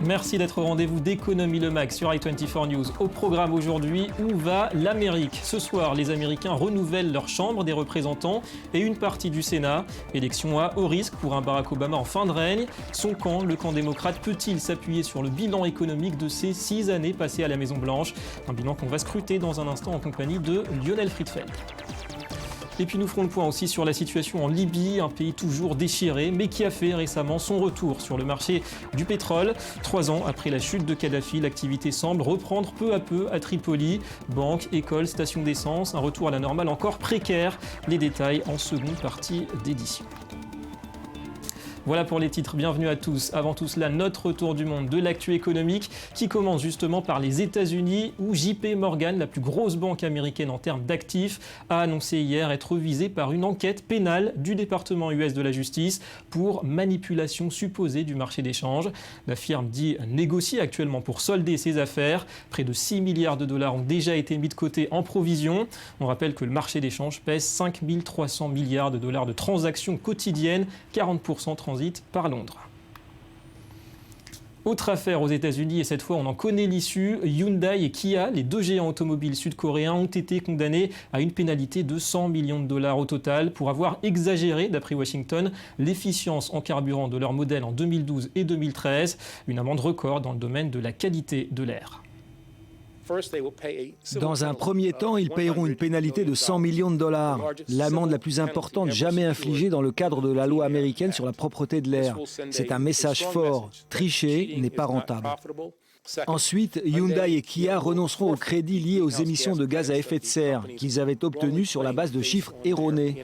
Merci d'être au rendez-vous d'Économie Le Mag sur i24 News. Au programme aujourd'hui, où va l'Amérique? Ce soir, les Américains renouvellent leur Chambre des représentants et une partie du Sénat. Élection à haut risque pour un Barack Obama en fin de règne. Son camp, le camp démocrate, peut-il s'appuyer sur le bilan économique de ces 6 années passées à la Maison-Blanche? Un bilan qu'on va scruter dans un instant en compagnie de Lionel Friedfeld. Et puis nous ferons le point aussi sur la situation en Libye, un pays toujours déchiré, mais qui a fait récemment son retour sur le marché du pétrole. 3 ans après la chute de Kadhafi, l'activité semble reprendre peu à peu à Tripoli. Banques, écoles, stations d'essence, un retour à la normale encore précaire. Les détails en seconde partie d'édition. Voilà pour les titres, bienvenue à tous. Avant tout cela, notre tour du monde de l'actu économique qui commence justement par les États-Unis où JP Morgan, la plus grosse banque américaine en termes d'actifs, a annoncé hier être visée par une enquête pénale du département US de la justice pour manipulation supposée du marché des changes. La firme dit négocier actuellement pour solder ses affaires. Près de 6 milliards de dollars ont déjà été mis de côté en provision. On rappelle que le marché des changes pèse 5 300 milliards de dollars de transactions quotidiennes, 40% transitent par Londres. Autre affaire aux États-Unis, et cette fois on en connaît l'issue, Hyundai et Kia, les 2 géants automobiles sud-coréens, ont été condamnés à une pénalité de 100 millions de dollars au total pour avoir exagéré, d'après Washington, l'efficience en carburant de leurs modèles en 2012 et 2013, une amende record dans le domaine de la qualité de l'air. Dans un premier temps, ils paieront une pénalité de 100 millions de dollars, l'amende la plus importante jamais infligée dans le cadre de la loi américaine sur la propreté de l'air. C'est un message fort. Tricher n'est pas rentable. Ensuite, Hyundai et Kia renonceront aux crédits liés aux émissions de gaz à effet de serre qu'ils avaient obtenus sur la base de chiffres erronés.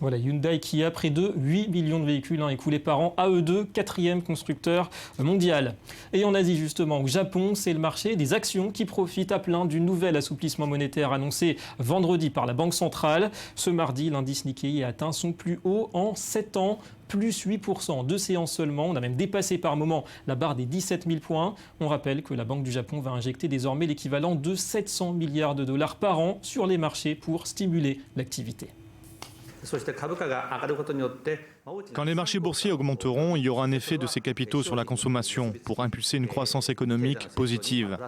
Voilà, Hyundai qui a près de 8 millions de véhicules écoulés par an, à eux deux, 4e constructeur mondial. Et en Asie justement, au Japon, c'est le marché des actions qui profite à plein du nouvel assouplissement monétaire annoncé vendredi par la Banque centrale. Ce mardi, l'indice Nikkei a atteint son plus haut en 7 ans. Plus 8% en 2 séances seulement. On a même dépassé par moment la barre des 17 000 points. On rappelle que la Banque du Japon va injecter désormais l'équivalent de 700 milliards de dollars par an sur les marchés pour stimuler l'activité. Quand les marchés boursiers augmenteront, il y aura un effet de ces capitaux sur la consommation pour impulser une croissance économique positive.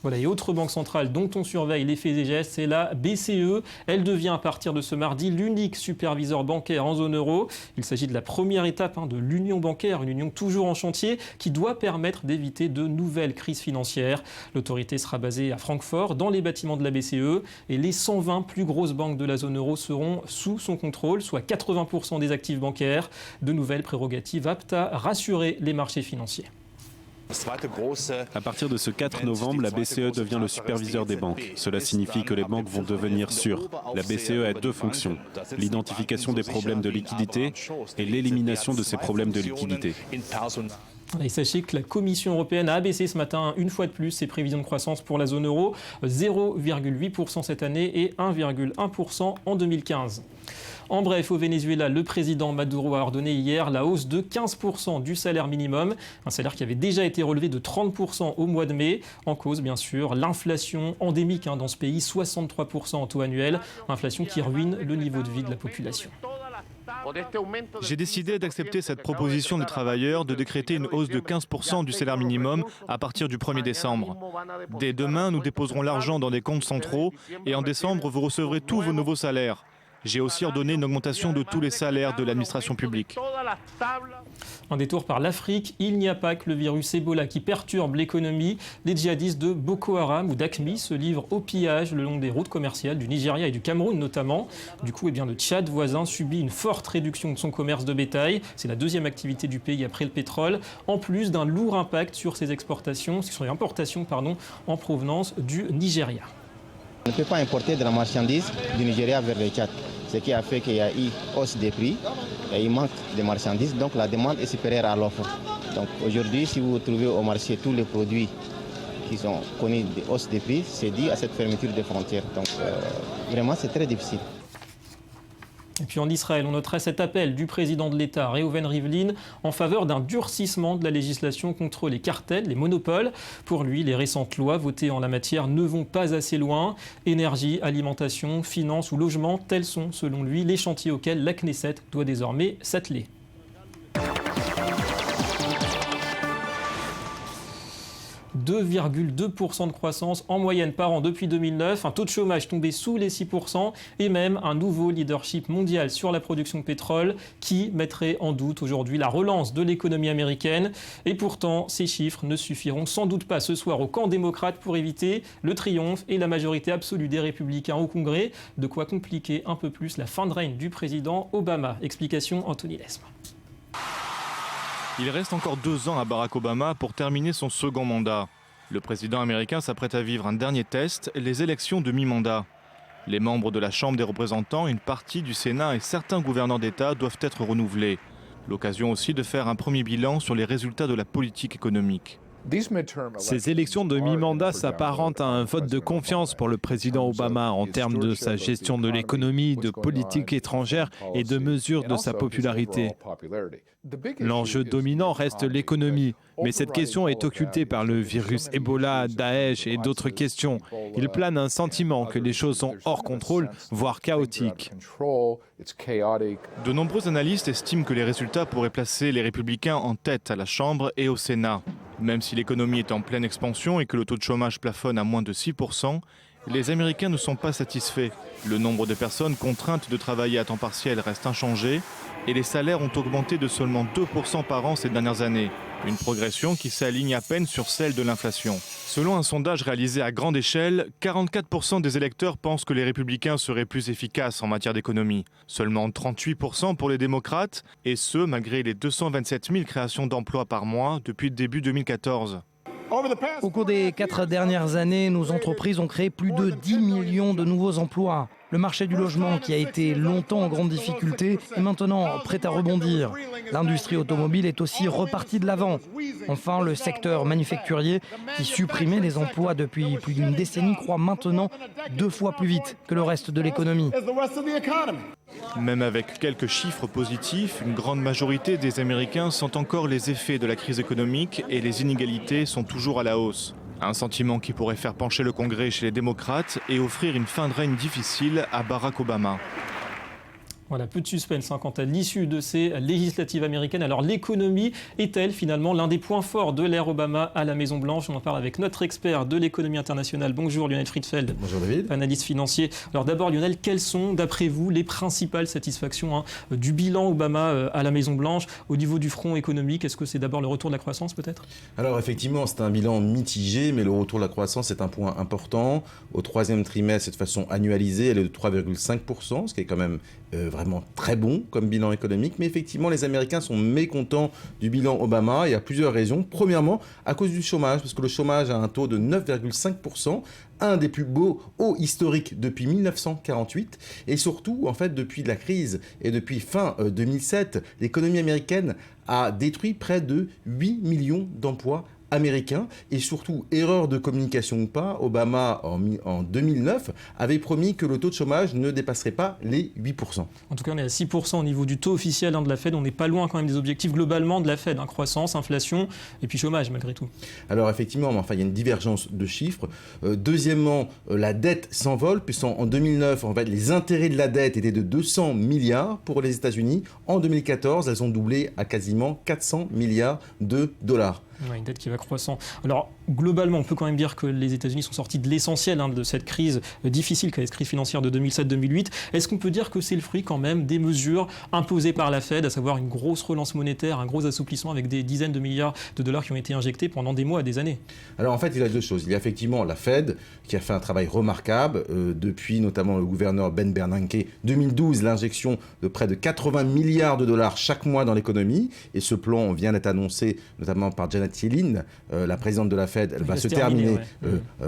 Voilà, et autre banque centrale dont on surveille les faits et gestes, c'est la BCE. Elle devient à partir de ce mardi l'unique superviseur bancaire en zone euro. Il s'agit de la première étape de l'union bancaire, une union toujours en chantier qui doit permettre d'éviter de nouvelles crises financières. L'autorité sera basée à Francfort, dans les bâtiments de la BCE, et les 120 plus grosses banques de la zone euro seront sous son contrôle, soit 80% des actifs bancaires. De nouvelles prérogatives aptes à rassurer les marchés financiers. À partir de ce 4 novembre, la BCE devient le superviseur des banques. Cela signifie que les banques vont devenir sûres. La BCE a 2 fonctions, l'identification des problèmes de liquidité et l'élimination de ces problèmes de liquidité. Et sachez que la Commission européenne a abaissé ce matin une fois de plus ses prévisions de croissance pour la zone euro, 0,8% cette année et 1,1% en 2015. En bref, au Venezuela, le président Maduro a ordonné hier la hausse de 15% du salaire minimum, un salaire qui avait déjà été relevé de 30% au mois de mai. En cause, bien sûr, l'inflation endémique dans ce pays, 63% en taux annuel, inflation qui ruine le niveau de vie de la population. J'ai décidé d'accepter cette proposition des travailleurs de décréter une hausse de 15% du salaire minimum à partir du 1er décembre. Dès demain, nous déposerons l'argent dans des comptes centraux et en décembre, vous recevrez tous vos nouveaux salaires. J'ai aussi ordonné une augmentation de tous les salaires de l'administration publique. Un détour par l'Afrique, il n'y a pas que le virus Ebola qui perturbe l'économie. Les djihadistes de Boko Haram ou d'AQMI se livrent au pillage le long des routes commerciales du Nigeria et du Cameroun notamment. Du coup, le Tchad voisin subit une forte réduction de son commerce de bétail. C'est la 2e activité du pays après le pétrole, en plus d'un lourd impact sur ses importations en provenance du Nigeria. On ne peut pas importer de la marchandise du Nigeria vers le Tchad, ce qui a fait qu'il y a eu hausse des prix et il manque de marchandises, donc la demande est supérieure à l'offre. Donc aujourd'hui, si vous trouvez au marché tous les produits qui ont connu des hausses des prix, c'est dû à cette fermeture des frontières. Donc vraiment, c'est très difficile. Et puis en Israël, on noterait cet appel du président de l'État, Reuven Rivlin, en faveur d'un durcissement de la législation contre les cartels, les monopoles. Pour lui, les récentes lois votées en la matière ne vont pas assez loin. Énergie, alimentation, finances ou logement, tels sont, selon lui, les chantiers auxquels la Knesset doit désormais s'atteler. 2,2% de croissance en moyenne par an depuis 2009, un taux de chômage tombé sous les 6% et même un nouveau leadership mondial sur la production de pétrole qui mettrait en doute aujourd'hui la relance de l'économie américaine. Et pourtant, ces chiffres ne suffiront sans doute pas ce soir au camp démocrate pour éviter le triomphe et la majorité absolue des républicains au Congrès, de quoi compliquer un peu plus la fin de règne du président Obama. Explication Anthony Lesme. Il reste encore 2 ans à Barack Obama pour terminer son second mandat. Le président américain s'apprête à vivre un dernier test, les élections de mi-mandat. Les membres de la Chambre des représentants, une partie du Sénat et certains gouverneurs d'État doivent être renouvelés. L'occasion aussi de faire un premier bilan sur les résultats de la politique économique. Ces élections de mi-mandat s'apparentent à un vote de confiance pour le président Obama en termes de sa gestion de l'économie, de politique étrangère et de mesure de sa popularité. L'enjeu dominant reste l'économie, mais cette question est occultée par le virus Ebola, Daesh et d'autres questions. Il plane un sentiment que les choses sont hors contrôle, voire chaotiques. De nombreux analystes estiment que les résultats pourraient placer les républicains en tête à la Chambre et au Sénat. Même si l'économie est en pleine expansion et que le taux de chômage plafonne à moins de 6%, les Américains ne sont pas satisfaits. Le nombre de personnes contraintes de travailler à temps partiel reste inchangé et les salaires ont augmenté de seulement 2% par an ces dernières années. Une progression qui s'aligne à peine sur celle de l'inflation. Selon un sondage réalisé à grande échelle, 44% des électeurs pensent que les républicains seraient plus efficaces en matière d'économie. Seulement 38% pour les démocrates, et ce malgré les 227 000 créations d'emplois par mois depuis le début 2014. Au cours des 4 dernières années, nos entreprises ont créé plus de 10 millions de nouveaux emplois. Le marché du logement, qui a été longtemps en grande difficulté, est maintenant prêt à rebondir. L'industrie automobile est aussi repartie de l'avant. Enfin, le secteur manufacturier, qui supprimait les emplois depuis plus d'une décennie, croît maintenant 2 fois plus vite que le reste de l'économie. Même avec quelques chiffres positifs, une grande majorité des Américains sentent encore les effets de la crise économique et les inégalités sont toujours à la hausse. Un sentiment qui pourrait faire pencher le Congrès chez les démocrates et offrir une fin de règne difficile à Barack Obama. Voilà, peu de suspense quant à l'issue de ces législatives américaines. Alors l'économie est-elle finalement l'un des points forts de l'ère Obama à la Maison-Blanche? On en parle avec notre expert de l'économie internationale. Bonjour Lionel Friedfeld. Bonjour David. Analyste financier. Alors d'abord Lionel, quelles sont d'après vous les principales satisfactions du bilan Obama à la Maison-Blanche au niveau du front économique? Est-ce que c'est d'abord le retour de la croissance peut-être? Alors effectivement, c'est un bilan mitigé, mais le retour de la croissance est un point important. Au 3e trimestre, de façon annualisée, elle est de 3,5%, ce qui est quand même vraiment très bon comme bilan économique. Mais effectivement, les Américains sont mécontents du bilan Obama. Il y a plusieurs raisons. Premièrement, à cause du chômage, parce que le chômage a un taux de 9,5%, un des plus beaux hauts historiques depuis 1948. Et surtout, en fait, depuis la crise et depuis fin 2007, l'économie américaine a détruit près de 8 millions d'emplois américain. Et surtout, erreur de communication ou pas, Obama, en 2009, avait promis que le taux de chômage ne dépasserait pas les 8%. En tout cas, on est à 6% au niveau du taux officiel de la Fed. On n'est pas loin quand même des objectifs globalement de la Fed. Croissance, inflation et puis chômage malgré tout. Alors effectivement, il y a une divergence de chiffres. Deuxièmement, la dette s'envole, puisqu'en 2009, en fait, les intérêts de la dette étaient de 200 milliards pour les États-Unis. En 2014, elles ont doublé à quasiment 400 milliards de dollars. Ouais, une dette qui va croissant. Alors, globalement, on peut quand même dire que les États-Unis sont sortis de l'essentiel de cette crise difficile, cette crise financière de 2007-2008. Est-ce qu'on peut dire que c'est le fruit quand même des mesures imposées par la Fed, à savoir une grosse relance monétaire, un gros assouplissement avec des dizaines de milliards de dollars qui ont été injectés pendant des mois, des années? Alors en fait, il y a deux choses. Il y a effectivement la Fed qui a fait un travail remarquable depuis notamment le gouverneur Ben Bernanke. 2012, l'injection de près de 80 milliards de dollars chaque mois dans l'économie. Et ce plan vient d'être annoncé notamment par Janet Yellen, la présidente de la Fed. Elle va se terminer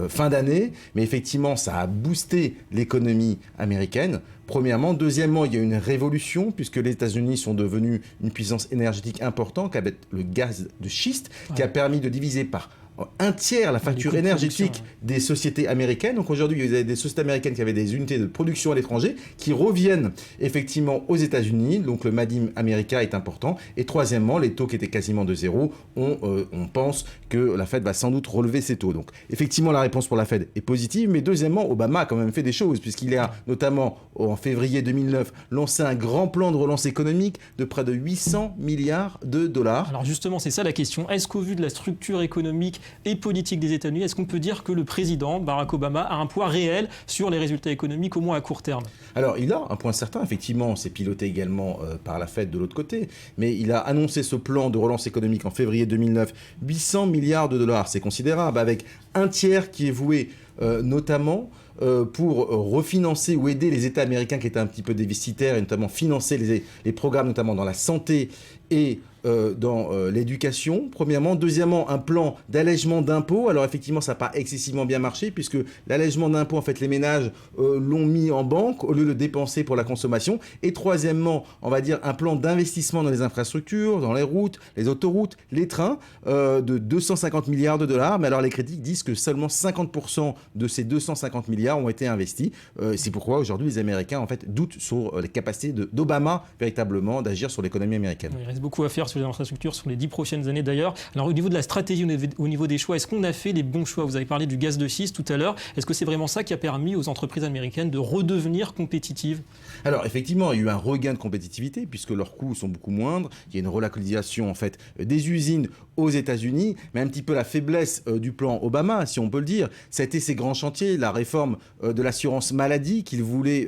fin d'année. Mais effectivement, ça a boosté l'économie américaine. Premièrement. Deuxièmement, il y a une révolution puisque les États-Unis sont devenus une puissance énergétique importante avec le gaz de schiste qui a permis de diviser par un tiers la facture énergétique des sociétés américaines. Donc aujourd'hui, il y a des sociétés américaines qui avaient des unités de production à l'étranger qui reviennent effectivement aux États-Unis. Donc le Made in America est important. Et troisièmement, les taux qui étaient quasiment de zéro, on pense que la Fed va sans doute relever ses taux. Donc effectivement, la réponse pour la Fed est positive. Mais deuxièmement, Obama a quand même fait des choses puisqu'il a notamment en février 2009 lancé un grand plan de relance économique de près de 800 milliards de dollars. Alors justement, c'est ça la question. Est-ce qu'au vu de la structure économique et politique des États-Unis. Est-ce qu'on peut dire que le président Barack Obama a un poids réel sur les résultats économiques, au moins à court terme? Alors, il a un point certain, effectivement, c'est piloté également par la Fed de l'autre côté, mais il a annoncé ce plan de relance économique en février 2009, 800 milliards de dollars, c'est considérable, avec un tiers qui est voué notamment pour refinancer ou aider les États américains qui étaient un petit peu déficitaires, et notamment financer les programmes, notamment dans la santé et dans l'éducation, premièrement. Deuxièmement, un plan d'allègement d'impôts. Alors effectivement, ça n'a pas excessivement bien marché, puisque l'allègement d'impôts, en fait, les ménages l'ont mis en banque au lieu de le dépenser pour la consommation. Et troisièmement, on va dire un plan d'investissement dans les infrastructures, dans les routes, les autoroutes, les trains, de 250 milliards de dollars. Mais alors les critiques disent que seulement 50% de ces 250 milliards ont été investis. C'est pourquoi aujourd'hui les Américains, en fait, doutent sur les capacités d'Obama véritablement d'agir sur l'économie américaine. Il reste beaucoup à faire sur les infrastructures sur les 10 prochaines années d'ailleurs. Alors au niveau de la stratégie, au niveau des choix, est-ce qu'on a fait les bons choix? Vous avez parlé du gaz de schiste tout à l'heure. Est-ce que c'est vraiment ça qui a permis aux entreprises américaines de redevenir compétitives? Alors effectivement, il y a eu un regain de compétitivité puisque leurs coûts sont beaucoup moindres. Il y a une relocalisation en fait des usines aux États-Unis, mais un petit peu la faiblesse du plan Obama, si on peut le dire. Ça a été ces grands chantiers, la réforme de l'assurance maladie qu'il voulait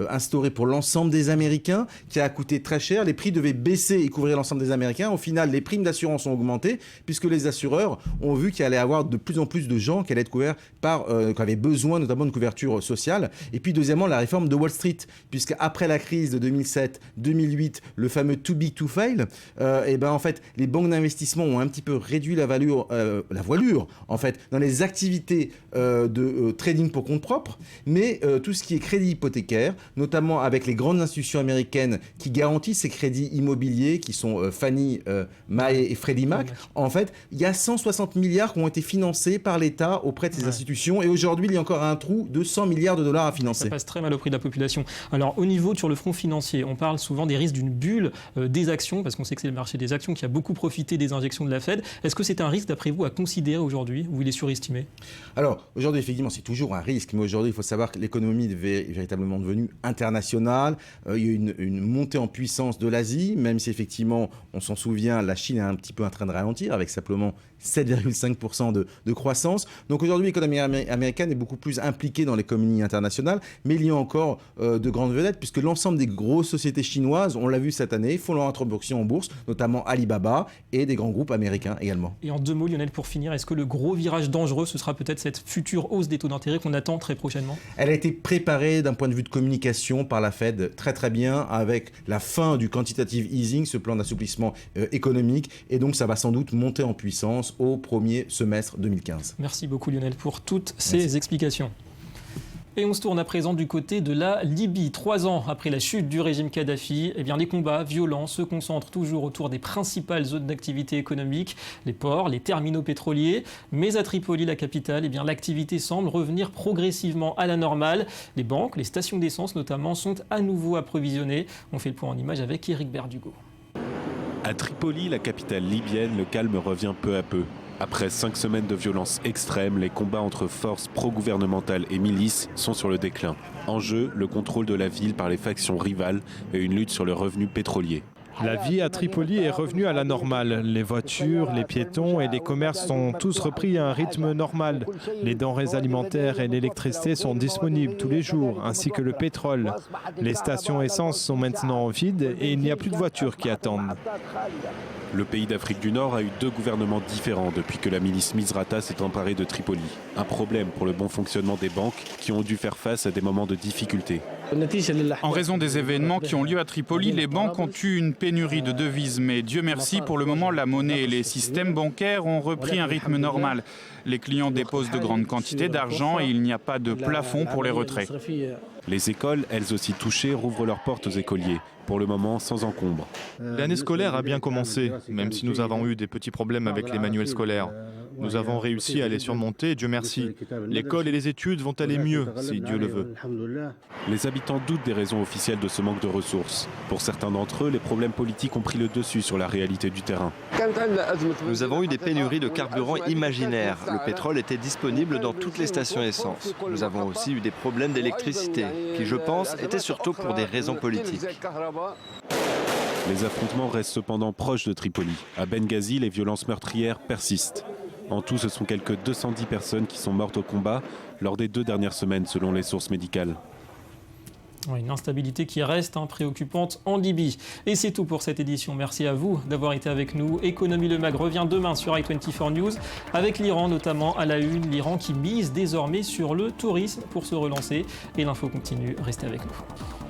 instaurer pour l'ensemble des Américains, qui a coûté très cher. Les prix devaient baisser et couvrir l'ensemble des Américains. Au final, les primes d'assurance ont augmenté puisque les assureurs ont vu qu'il allait y avoir de plus en plus de gens qui allaient être couverts qui avaient besoin notamment de couverture sociale. Et puis deuxièmement, la réforme de Wall Street, puisque après la crise de 2007-2008, le fameux too big to fail, en fait, les banques d'investissement ont un petit peu réduit la voilure en fait dans les activités de trading pour compte propre, mais tout ce qui est crédit hypothécaire, notamment avec les grandes institutions américaines qui garantissent ces crédits immobiliers qui sont Fannie Mae et Freddie Mac, en fait, il y a 160 milliards qui ont été financés par l'État auprès de ces institutions, et aujourd'hui, il y a encore un trou de 100 milliards de dollars à financer. Ça passe très mal au prix de la population. Alors, au niveau sur le front financier, on parle souvent des risques d'une bulle des actions, parce qu'on sait que c'est le marché des actions qui a beaucoup profité des injections de la Fed. Est-ce que c'est un risque, d'après vous, à considérer aujourd'hui, ou il est surestimé? Alors, aujourd'hui, effectivement, c'est toujours un risque, mais aujourd'hui, il faut savoir que l'économie est véritablement devenue internationale. Il y a une montée en puissance de l'Asie, même si effectivement, on s'en souvient, la Chine est un petit peu en train de ralentir, avec simplement 7,5% de croissance. Donc aujourd'hui, l'économie américaine est beaucoup plus impliquée dans l'économie internationale, mais il y a encore de grandes vedettes, puisque l'ensemble des grosses sociétés chinoises, on l'a vu cette année, font leur introduction en bourse, notamment Alibaba et des grands groupes américains également. Et en deux mots, Lionel, pour finir, est-ce que le gros virage dangereux, ce sera peut-être cette future hausse des taux d'intérêt qu'on attend très prochainement? Elle a été préparée d'un point de vue de communication par la Fed très très bien, avec la fin du quantitative easing, ce plan d'assouplissement économique, et donc ça va sans doute monter en puissance au premier semestre 2015. Merci beaucoup Lionel pour toutes ces explications. Et on se tourne à présent du côté de la Libye. 3 ans après la chute du régime Kadhafi, les combats violents se concentrent toujours autour des principales zones d'activité économique, les ports, les terminaux pétroliers. Mais à Tripoli, la capitale, l'activité semble revenir progressivement à la normale. Les banques, les stations d'essence notamment, sont à nouveau approvisionnées. On fait le point en images avec Éric Berdugo. À Tripoli, la capitale libyenne, le calme revient peu à peu. Après 5 semaines de violence extrême, les combats entre forces pro-gouvernementales et milices sont sur le déclin. En jeu, le contrôle de la ville par les factions rivales et une lutte sur le revenu pétrolier. La vie à Tripoli est revenue à la normale. Les voitures, les piétons et les commerces sont tous repris à un rythme normal. Les denrées alimentaires et l'électricité sont disponibles tous les jours, ainsi que le pétrole. Les stations essence sont maintenant vides et il n'y a plus de voitures qui attendent. Le pays d'Afrique du Nord a eu 2 gouvernements différents depuis que la milice Misrata s'est emparée de Tripoli. Un problème pour le bon fonctionnement des banques qui ont dû faire face à des moments de difficulté. En raison des événements qui ont lieu à Tripoli, les banques ont eu une pénurie de devises. Mais Dieu merci, pour le moment, la monnaie et les systèmes bancaires ont repris un rythme normal. Les clients déposent de grandes quantités d'argent et il n'y a pas de plafond pour les retraits. Les écoles, elles aussi touchées, rouvrent leurs portes aux écoliers, pour le moment sans encombre. L'année scolaire a bien commencé, même si nous avons eu des petits problèmes avec les manuels scolaires. Nous avons réussi à les surmonter, Dieu merci. L'école et les études vont aller mieux, si Dieu le veut. Les habitants doutent des raisons officielles de ce manque de ressources. Pour certains d'entre eux, les problèmes politiques ont pris le dessus sur la réalité du terrain. Nous avons eu des pénuries de carburant imaginaires. Le pétrole était disponible dans toutes les stations essence. Nous avons aussi eu des problèmes d'électricité, qui, je pense, étaient surtout pour des raisons politiques. Les affrontements restent cependant proches de Tripoli. À Benghazi, les violences meurtrières persistent. En tout, ce sont quelques 210 personnes qui sont mortes au combat lors des 2 dernières semaines, selon les sources médicales. Une instabilité qui reste préoccupante en Libye. Et c'est tout pour cette édition. Merci à vous d'avoir été avec nous. Économie Le Mag revient demain sur i24 News avec l'Iran notamment à la une. L'Iran qui mise désormais sur le tourisme pour se relancer. Et l'info continue. Restez avec nous.